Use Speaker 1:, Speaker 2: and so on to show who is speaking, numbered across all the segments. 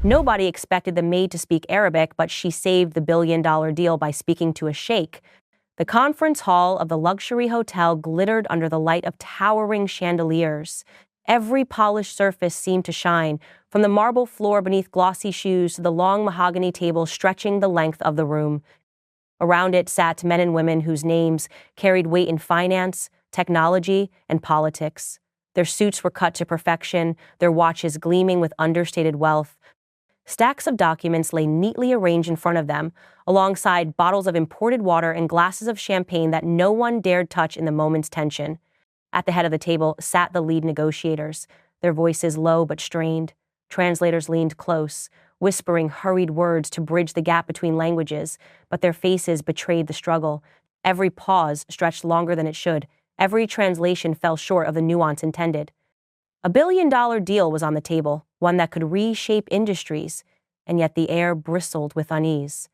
Speaker 1: Nobody expected the maid to speak Arabic, but she saved the billion-dollar deal by speaking to a sheikh. The conference hall of the luxury hotel glittered under the light of towering chandeliers. Every polished surface seemed to shine, from the marble floor beneath glossy shoes to the long mahogany table stretching the length of the room. Around it sat men and women whose names carried weight in finance, technology, and politics. Their suits were cut to perfection, their watches gleaming with understated wealth. Stacks of documents lay neatly arranged in front of them, alongside bottles of imported water and glasses of champagne that no one dared touch in the moment's tension. At the head of the table sat the lead negotiators, their voices low but strained. Translators leaned close, whispering hurried words to bridge the gap between languages, but their faces betrayed the struggle. Every pause stretched longer than it should. Every translation fell short of the nuance intended. A billion-dollar deal was on the table, one that could reshape industries, and yet the air bristled with unease.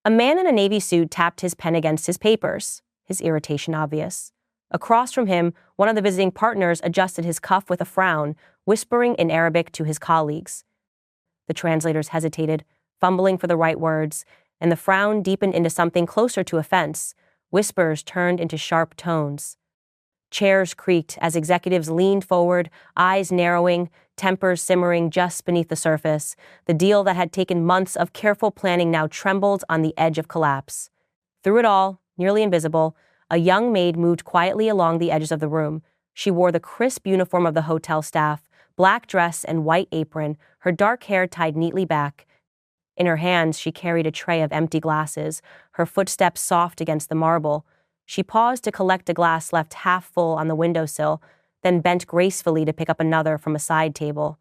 Speaker 1: A man in a navy suit tapped his pen against his papers, his irritation obvious. Across from him, one of the visiting partners adjusted his cuff with a frown, whispering in Arabic to his colleagues. The translators hesitated, fumbling for the right words, and the frown deepened into something closer to offense. Whispers turned into sharp tones. Chairs creaked as executives leaned forward, eyes narrowing, tempers simmering just beneath the surface. The deal that had taken months of careful planning now trembled on the edge of collapse. Through it all, nearly invisible, a young maid moved quietly along the edges of the room. She wore the crisp uniform of the hotel staff, black dress and white apron, her dark hair tied neatly back. In her hands, she carried a tray of empty glasses, her footsteps soft against the marble. She paused to collect a glass left half full on the windowsill, then bent gracefully to pick up another from a side table.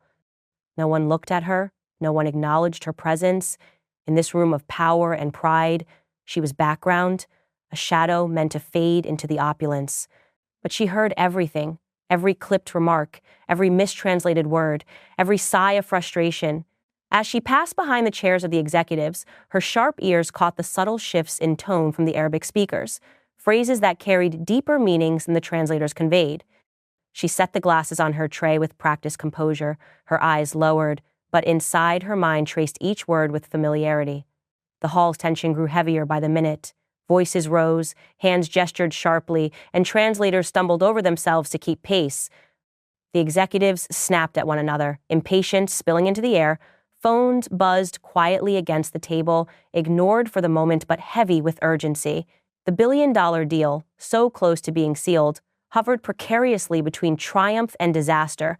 Speaker 1: No one looked at her, no one acknowledged her presence. In this room of power and pride, she was background, a shadow meant to fade into the opulence. But she heard everything, every clipped remark, every mistranslated word, every sigh of frustration. As she passed behind the chairs of the executives, her sharp ears caught the subtle shifts in tone from the Arabic speakers, phrases that carried deeper meanings than the translators conveyed. She set the glasses on her tray with practiced composure, her eyes lowered, but inside her mind traced each word with familiarity. The hall's tension grew heavier by the minute. Voices rose, hands gestured sharply, and translators stumbled over themselves to keep pace. The executives snapped at one another, impatience spilling into the air. Phones buzzed quietly against the table, ignored for the moment but heavy with urgency. The billion-dollar deal, so close to being sealed, hovered precariously between triumph and disaster.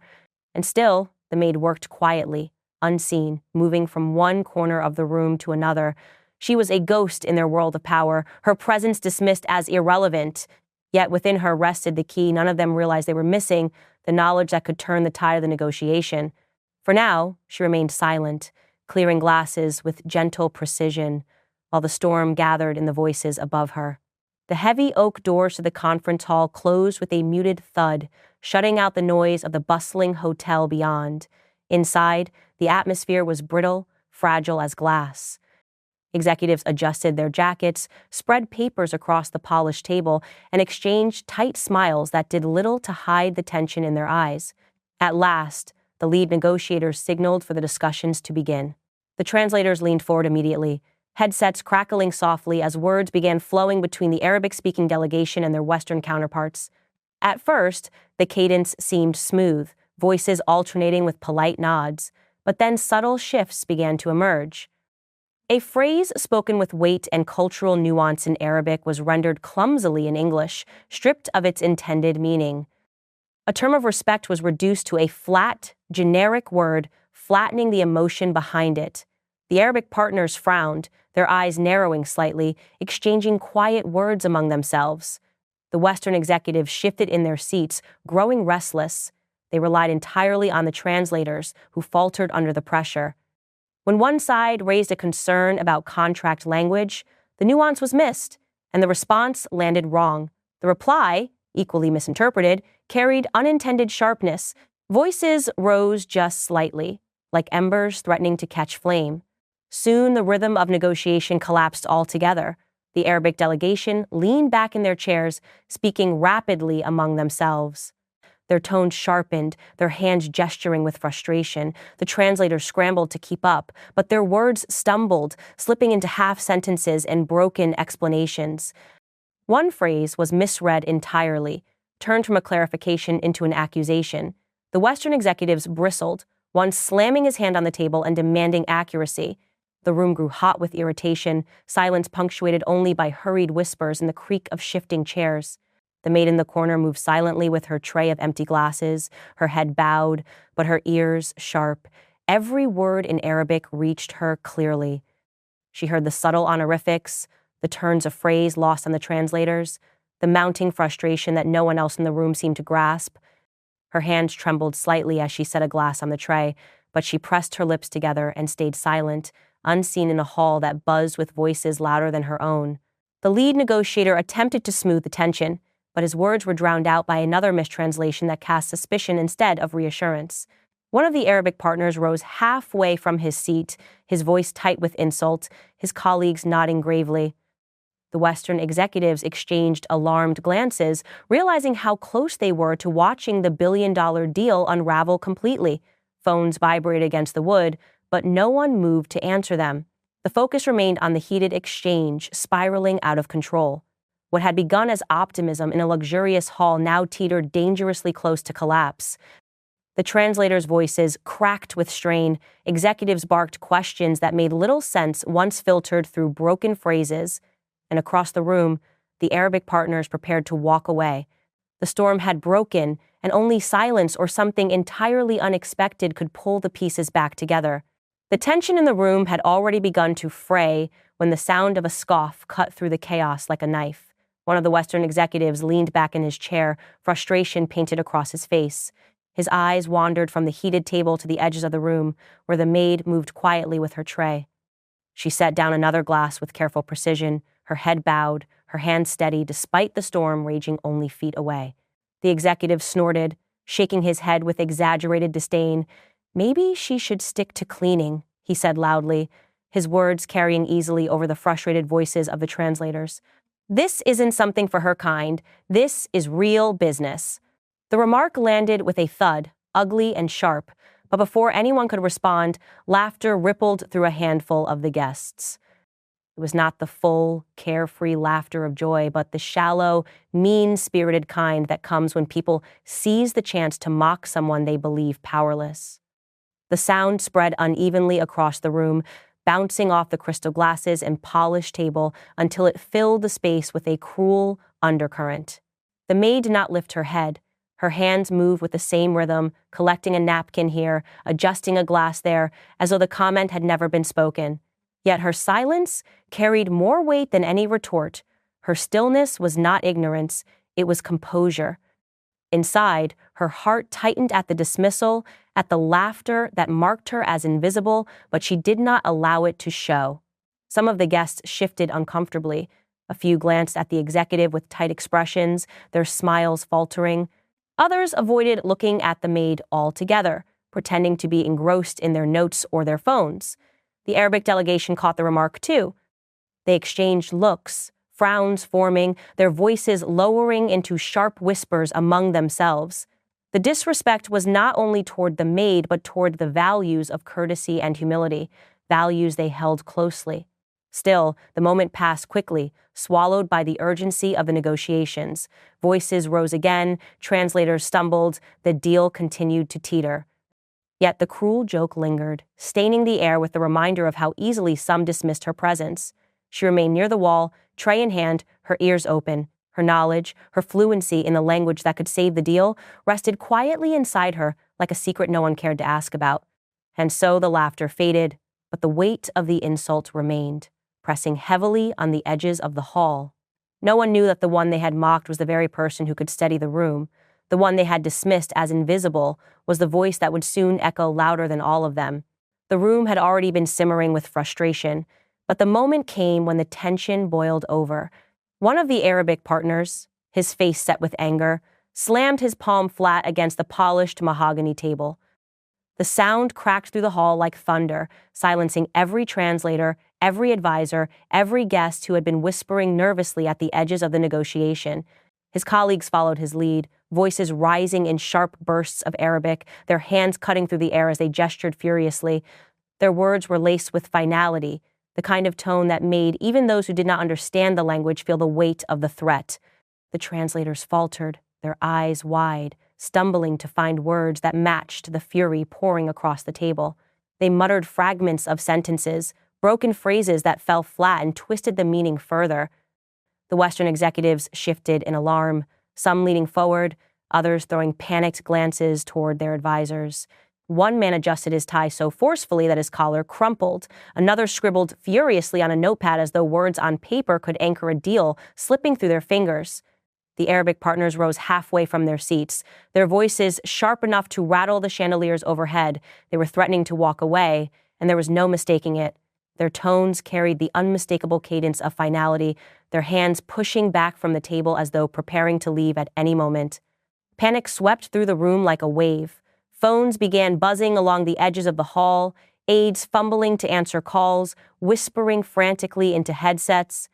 Speaker 1: And still, the maid worked quietly, unseen, moving from one corner of the room to another. She was a ghost in their world of power, her presence dismissed as irrelevant. Yet within her rested the key none of them realized they were missing, the knowledge that could turn the tide of the negotiation. For now, she remained silent, clearing glasses with gentle precision, while the storm gathered in the voices above her. The heavy oak doors to the conference hall closed with a muted thud, shutting out the noise of the bustling hotel beyond. Inside, the atmosphere was brittle, fragile as glass. Executives adjusted their jackets, spread papers across the polished table, and exchanged tight smiles that did little to hide the tension in their eyes. At last, the lead negotiators signaled for the discussions to begin. The translators leaned forward immediately, headsets crackling softly as words began flowing between the Arabic-speaking delegation and their Western counterparts. At first, the cadence seemed smooth, voices alternating with polite nods, but then subtle shifts began to emerge. A phrase spoken with weight and cultural nuance in Arabic was rendered clumsily in English, stripped of its intended meaning. A term of respect was reduced to a flat, generic word, flattening the emotion behind it. The Arabic partners frowned, their eyes narrowing slightly, exchanging quiet words among themselves. The Western executives shifted in their seats, growing restless. They relied entirely on the translators, who faltered under the pressure. When one side raised a concern about contract language, the nuance was missed, and the response landed wrong. The reply, equally misinterpreted, carried unintended sharpness. Voices rose just slightly, like embers threatening to catch flame. Soon the rhythm of negotiation collapsed altogether. The Arabic delegation leaned back in their chairs, speaking rapidly among themselves. Their tones sharpened, their hands gesturing with frustration. The translators scrambled to keep up, but their words stumbled, slipping into half-sentences and broken explanations. One phrase was misread entirely, turned from a clarification into an accusation. The Western executives bristled, one slamming his hand on the table and demanding accuracy. The room grew hot with irritation, silence punctuated only by hurried whispers and the creak of shifting chairs. The maid in the corner moved silently with her tray of empty glasses, her head bowed, but her ears sharp. Every word in Arabic reached her clearly. She heard the subtle honorifics, the turns of phrase lost on the translators, the mounting frustration that no one else in the room seemed to grasp. Her hands trembled slightly as she set a glass on the tray, but she pressed her lips together and stayed silent, unseen in a hall that buzzed with voices louder than her own. The lead negotiator attempted to smooth the tension, but his words were drowned out by another mistranslation that cast suspicion instead of reassurance. One of the Arabic partners rose halfway from his seat, his voice tight with insult, his colleagues nodding gravely. The Western executives exchanged alarmed glances, realizing how close they were to watching the billion-dollar deal unravel completely. Phones vibrated against the wood, but no one moved to answer them. The focus remained on the heated exchange, spiraling out of control. What had begun as optimism in a luxurious hall now teetered dangerously close to collapse. The translators' voices cracked with strain. Executives barked questions that made little sense once filtered through broken phrases. And across the room, the Arabic partners prepared to walk away. The storm had broken, and only silence or something entirely unexpected could pull the pieces back together. The tension in the room had already begun to fray when the sound of a scoff cut through the chaos like a knife. One of the Western executives leaned back in his chair, frustration painted across his face. His eyes wandered from the heated table to the edges of the room, where the maid moved quietly with her tray. She set down another glass with careful precision, her head bowed, her hands steady despite the storm raging only feet away. The executive snorted, shaking his head with exaggerated disdain. "Maybe she should stick to cleaning," he said loudly, his words carrying easily over the frustrated voices of the translators. "This isn't something for her kind. This is real business." The remark landed with a thud, ugly and sharp, but before anyone could respond, laughter rippled through a handful of the guests. It was not the full, carefree laughter of joy, but the shallow, mean-spirited kind that comes when people seize the chance to mock someone they believe powerless. The sound spread unevenly across the room, bouncing off the crystal glasses and polished table until it filled the space with a cruel undercurrent. The maid did not lift her head. Her hands moved with the same rhythm, collecting a napkin here, adjusting a glass there, as though the comment had never been spoken. Yet her silence carried more weight than any retort. Her stillness was not ignorance, it was composure. Inside, her heart tightened at the dismissal, at the laughter that marked her as invisible, but she did not allow it to show. Some of the guests shifted uncomfortably. A few glanced at the executive with tight expressions, their smiles faltering. Others avoided looking at the maid altogether, pretending to be engrossed in their notes or their phones. The Arabic delegation caught the remark too. They exchanged looks, frowns forming, their voices lowering into sharp whispers among themselves. The disrespect was not only toward the maid, but toward the values of courtesy and humility, values they held closely. Still, the moment passed quickly, swallowed by the urgency of the negotiations. Voices rose again, translators stumbled, the deal continued to teeter. Yet the cruel joke lingered, staining the air with the reminder of how easily some dismissed her presence. She remained near the wall, tray in hand, her ears open. Her knowledge, her fluency in the language that could save the deal, rested quietly inside her like a secret no one cared to ask about. And so the laughter faded, but the weight of the insult remained, pressing heavily on the edges of the hall. No one knew that the one they had mocked was the very person who could steady the room. The one they had dismissed as invisible was the voice that would soon echo louder than all of them. The room had already been simmering with frustration, but the moment came when the tension boiled over. One of the Arabic partners, his face set with anger, slammed his palm flat against the polished mahogany table. The sound cracked through the hall like thunder, silencing every translator, every advisor, every guest who had been whispering nervously at the edges of the negotiation. His colleagues followed his lead, voices rising in sharp bursts of Arabic, their hands cutting through the air as they gestured furiously. Their words were laced with finality, the kind of tone that made even those who did not understand the language feel the weight of the threat. The translators faltered, their eyes wide, stumbling to find words that matched the fury pouring across the table. They muttered fragments of sentences, broken phrases that fell flat and twisted the meaning further. The Western executives shifted in alarm, some leaning forward, others throwing panicked glances toward their advisors. One man adjusted his tie so forcefully that his collar crumpled. Another scribbled furiously on a notepad as though words on paper could anchor a deal, slipping through their fingers. The Arabic partners rose halfway from their seats, their voices sharp enough to rattle the chandeliers overhead. They were threatening to walk away, and there was no mistaking it. Their tones carried the unmistakable cadence of finality, their hands pushing back from the table as though preparing to leave at any moment. Panic swept through the room like a wave. Phones began buzzing along the edges of the hall, aides fumbling to answer calls, whispering frantically into headsets.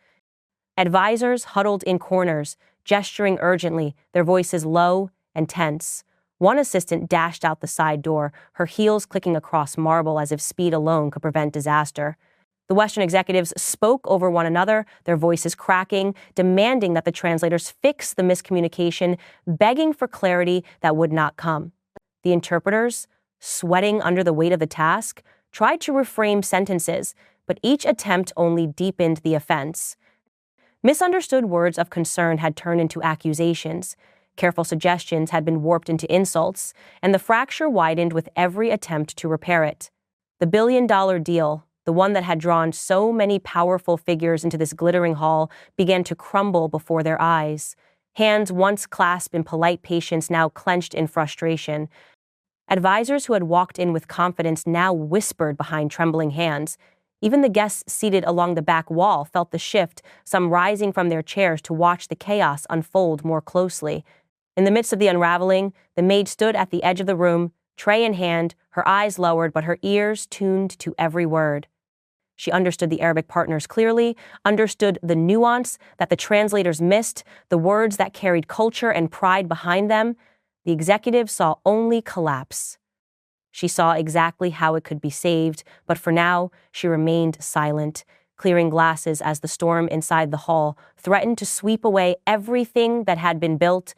Speaker 1: Advisors huddled in corners, gesturing urgently, their voices low and tense. One assistant dashed out the side door, her heels clicking across marble as if speed alone could prevent disaster. The Western executives spoke over one another, their voices cracking, demanding that the translators fix the miscommunication, begging for clarity that would not come. The interpreters, sweating under the weight of the task, tried to reframe sentences, but each attempt only deepened the offense. Misunderstood words of concern had turned into accusations, careful suggestions had been warped into insults, and the fracture widened with every attempt to repair it. The billion-dollar deal, the one that had drawn so many powerful figures into this glittering hall, began to crumble before their eyes. Hands once clasped in polite patience now clenched in frustration. Advisors who had walked in with confidence now whispered behind trembling hands. Even the guests seated along the back wall felt the shift, some rising from their chairs to watch the chaos unfold more closely. In the midst of the unraveling, the maid stood at the edge of the room, tray in hand, her eyes lowered but her ears tuned to every word. She understood the Arabic partners clearly, understood the nuance that the translators missed, the words that carried culture and pride behind them. The executive saw only collapse. She saw exactly how it could be saved, but for now, she remained silent, clearing glasses as the storm inside the hall threatened to sweep away everything that had been built.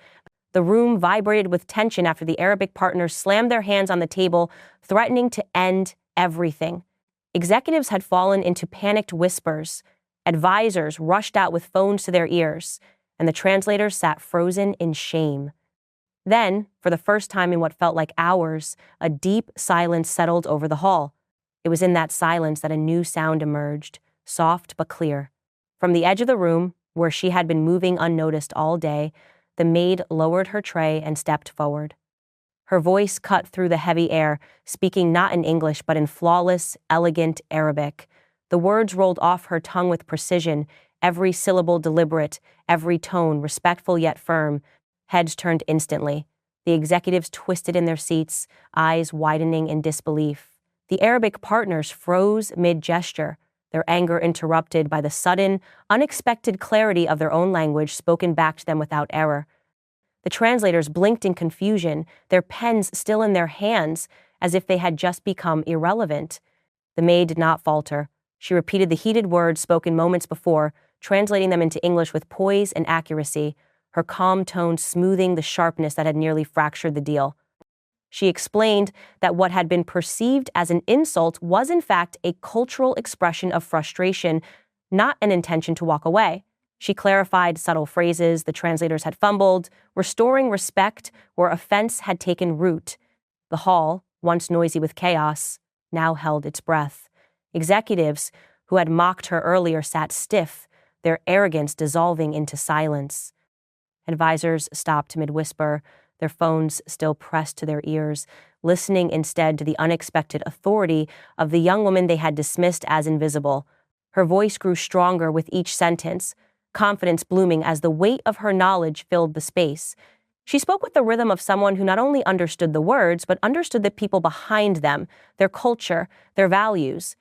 Speaker 1: The room vibrated with tension after the Arabic partners slammed their hands on the table, threatening to end everything. Executives had fallen into panicked whispers. Advisors rushed out with phones to their ears, and the translators sat frozen in shame. Then, for the first time in what felt like hours, a deep silence settled over the hall. It was in that silence that a new sound emerged, soft but clear. From the edge of the room, where she had been moving unnoticed all day, the maid lowered her tray and stepped forward. Her voice cut through the heavy air, speaking not in English but in flawless, elegant Arabic. The words rolled off her tongue with precision, every syllable deliberate, every tone respectful yet firm. Heads turned instantly. The executives twisted in their seats, eyes widening in disbelief. The Arabic partners froze mid-gesture, their anger interrupted by the sudden, unexpected clarity of their own language spoken back to them without error. The translators blinked in confusion, their pens still in their hands, as if they had just become irrelevant. The maid did not falter. She repeated the heated words spoken moments before, translating them into English with poise and accuracy, her calm tone smoothing the sharpness that had nearly fractured the deal. She explained that what had been perceived as an insult was in fact a cultural expression of frustration, not an intention to walk away. She clarified subtle phrases the translators had fumbled, restoring respect where offense had taken root. The hall, once noisy with chaos, now held its breath. Executives who had mocked her earlier sat stiff, their arrogance dissolving into silence. Advisors stopped mid-whisper, their phones still pressed to their ears, listening instead to the unexpected authority of the young woman they had dismissed as invisible. Her voice grew stronger with each sentence, confidence blooming as the weight of her knowledge filled the space. She spoke with the rhythm of someone who not only understood the words, but understood the people behind them, their culture, their values.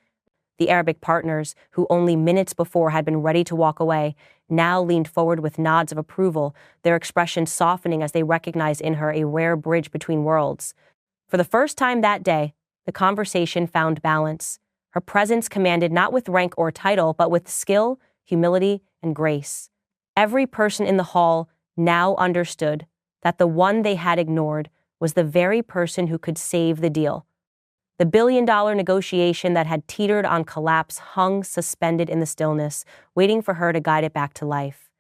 Speaker 1: The Arabic partners, who only minutes before had been ready to walk away, now leaned forward with nods of approval, their expressions softening as they recognized in her a rare bridge between worlds. For the first time that day, the conversation found balance. Her presence commanded not with rank or title, but with skill, humility, and grace. Every person in the hall now understood that the one they had ignored was the very person who could save the deal. The billion-dollar negotiation that had teetered on collapse hung suspended in the stillness, waiting for her to guide it back to life.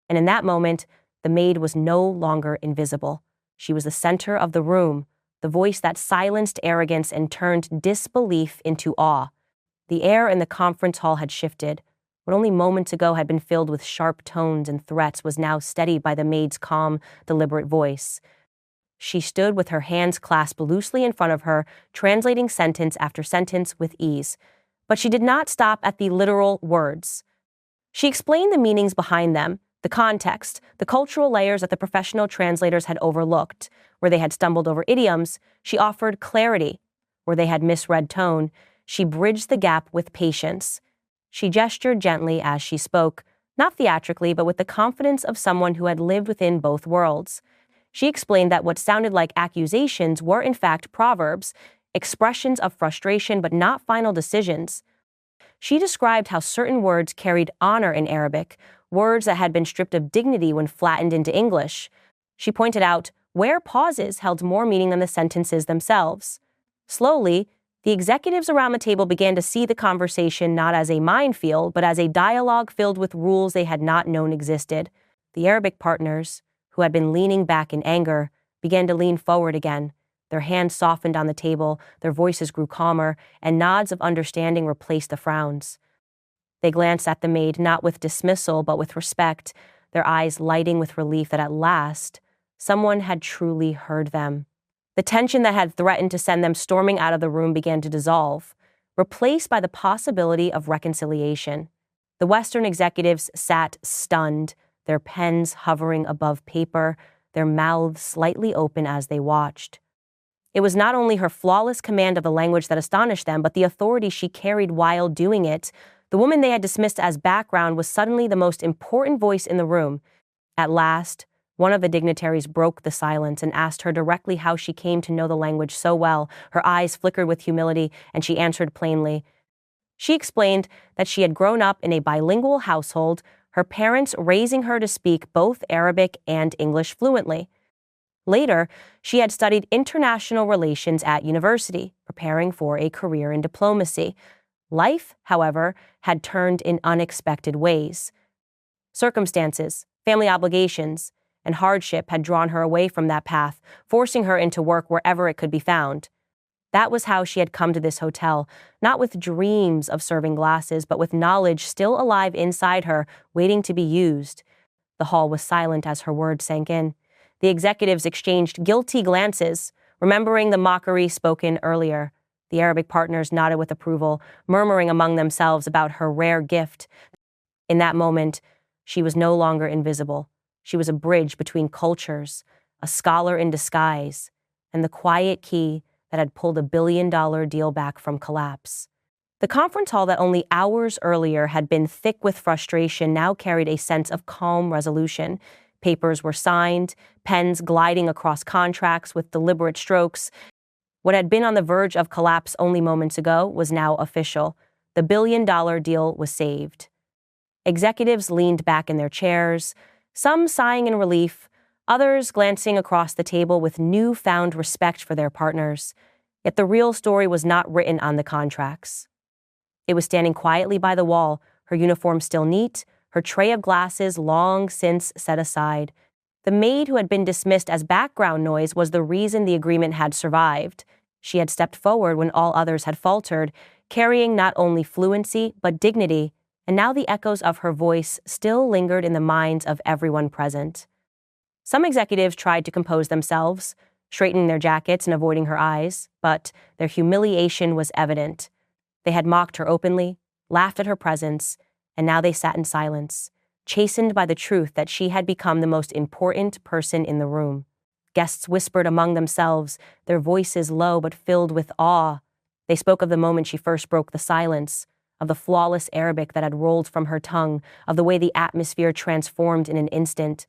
Speaker 1: And in that moment, the maid was no longer invisible. She was the center of the room, the voice that silenced arrogance and turned disbelief into awe. The air in the conference hall had shifted. What only moments ago had been filled with sharp tones and threats was now steadied by the maid's calm, deliberate voice. She stood with her hands clasped loosely in front of her, translating sentence after sentence with ease. But she did not stop at the literal words. She explained the meanings behind them, the context, the cultural layers that the professional translators had overlooked. Where they had stumbled over idioms, she offered clarity. Where they had misread tone, she bridged the gap with patience. She gestured gently as she spoke, not theatrically, but with the confidence of someone who had lived within both worlds. She explained that what sounded like accusations were in fact proverbs, expressions of frustration but not final decisions. She described how certain words carried honor in Arabic, words that had been stripped of dignity when flattened into English. She pointed out where pauses held more meaning than the sentences themselves. Slowly, the executives around the table began to see the conversation not as a minefield, but as a dialogue filled with rules they had not known existed. The Arabic partners, who had been leaning back in anger, began to lean forward again. Their hands softened on the table, their voices grew calmer, and nods of understanding replaced the frowns. They glanced at the maid not with dismissal but with respect, their eyes lighting with relief that at last someone had truly heard them. The tension that had threatened to send them storming out of the room began to dissolve, replaced by the possibility of reconciliation. The Western executives sat stunned, their pens hovering above paper, their mouths slightly open as they watched. It was not only her flawless command of the language that astonished them, but the authority she carried while doing it. The woman they had dismissed as background was suddenly the most important voice in the room. At last, one of the dignitaries broke the silence and asked her directly how she came to know the language so well. Her eyes flickered with humility, and she answered plainly. She explained that she had grown up in a bilingual household, her parents raising her to speak both Arabic and English fluently. Later, she had studied international relations at university, preparing for a career in diplomacy. Life, however, had turned in unexpected ways. Circumstances, family obligations, and hardship had drawn her away from that path, forcing her into work wherever it could be found. That was how she had come to this hotel, not with dreams of serving glasses, but with knowledge still alive inside her, waiting to be used. The hall was silent as her words sank in. The executives exchanged guilty glances, remembering the mockery spoken earlier. The Arabic partners nodded with approval, murmuring among themselves about her rare gift. In that moment, she was no longer invisible. She was a bridge between cultures, a scholar in disguise, and the quiet key that had pulled $1 billion deal back from collapse. The conference hall that only hours earlier had been thick with frustration now carried a sense of calm resolution. Papers were signed, pens gliding across contracts with deliberate strokes. What had been on the verge of collapse only moments ago was now official. The $1 billion deal was saved. Executives leaned back in their chairs, some sighing in relief, others glancing across the table with newfound respect for their partners. Yet the real story was not written on the contracts. It was standing quietly by the wall, her uniform still neat, her tray of glasses long since set aside. The maid who had been dismissed as background noise was the reason the agreement had survived. She had stepped forward when all others had faltered, carrying not only fluency but dignity, and now the echoes of her voice still lingered in the minds of everyone present. Some executives tried to compose themselves, straightening their jackets and avoiding her eyes, but their humiliation was evident. They had mocked her openly, laughed at her presence, and now they sat in silence, chastened by the truth that she had become the most important person in the room. Guests whispered among themselves, their voices low but filled with awe. They spoke of the moment she first broke the silence, of the flawless Arabic that had rolled from her tongue, of the way the atmosphere transformed in an instant.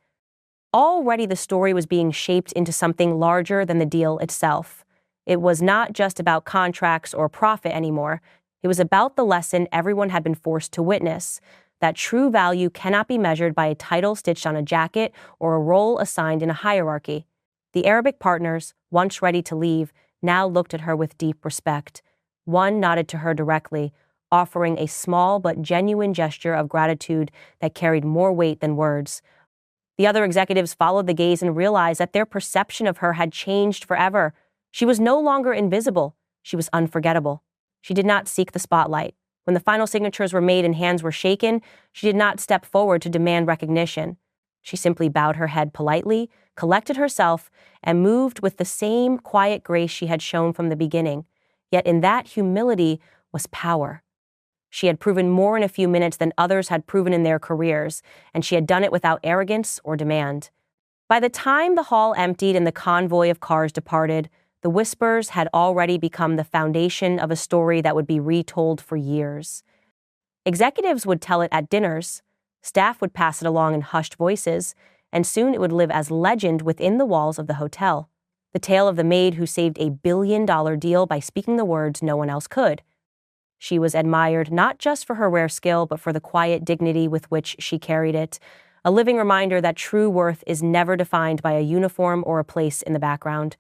Speaker 1: Already the story was being shaped into something larger than the deal itself. It was not just about contracts or profit anymore. It was about the lesson everyone had been forced to witness, that true value cannot be measured by a title stitched on a jacket or a role assigned in a hierarchy. The Arabic partners, once ready to leave, now looked at her with deep respect. One nodded to her directly, offering a small but genuine gesture of gratitude that carried more weight than words. The other executives followed the gaze and realized that their perception of her had changed forever. She was no longer invisible. She was unforgettable. She did not seek the spotlight. When the final signatures were made and hands were shaken, she did not step forward to demand recognition. She simply bowed her head politely, collected herself, and moved with the same quiet grace she had shown from the beginning. Yet in that humility was power. She had proven more in a few minutes than others had proven in their careers, and she had done it without arrogance or demand. By the time the hall emptied and the convoy of cars departed, the whispers had already become the foundation of a story that would be retold for years. Executives would tell it at dinners, staff would pass it along in hushed voices, and soon it would live as legend within the walls of the hotel. The tale of the maid who saved a billion-dollar deal by speaking the words no one else could. She was admired not just for her rare skill, but for the quiet dignity with which she carried it, a living reminder that true worth is never defined by a uniform or a place in the background.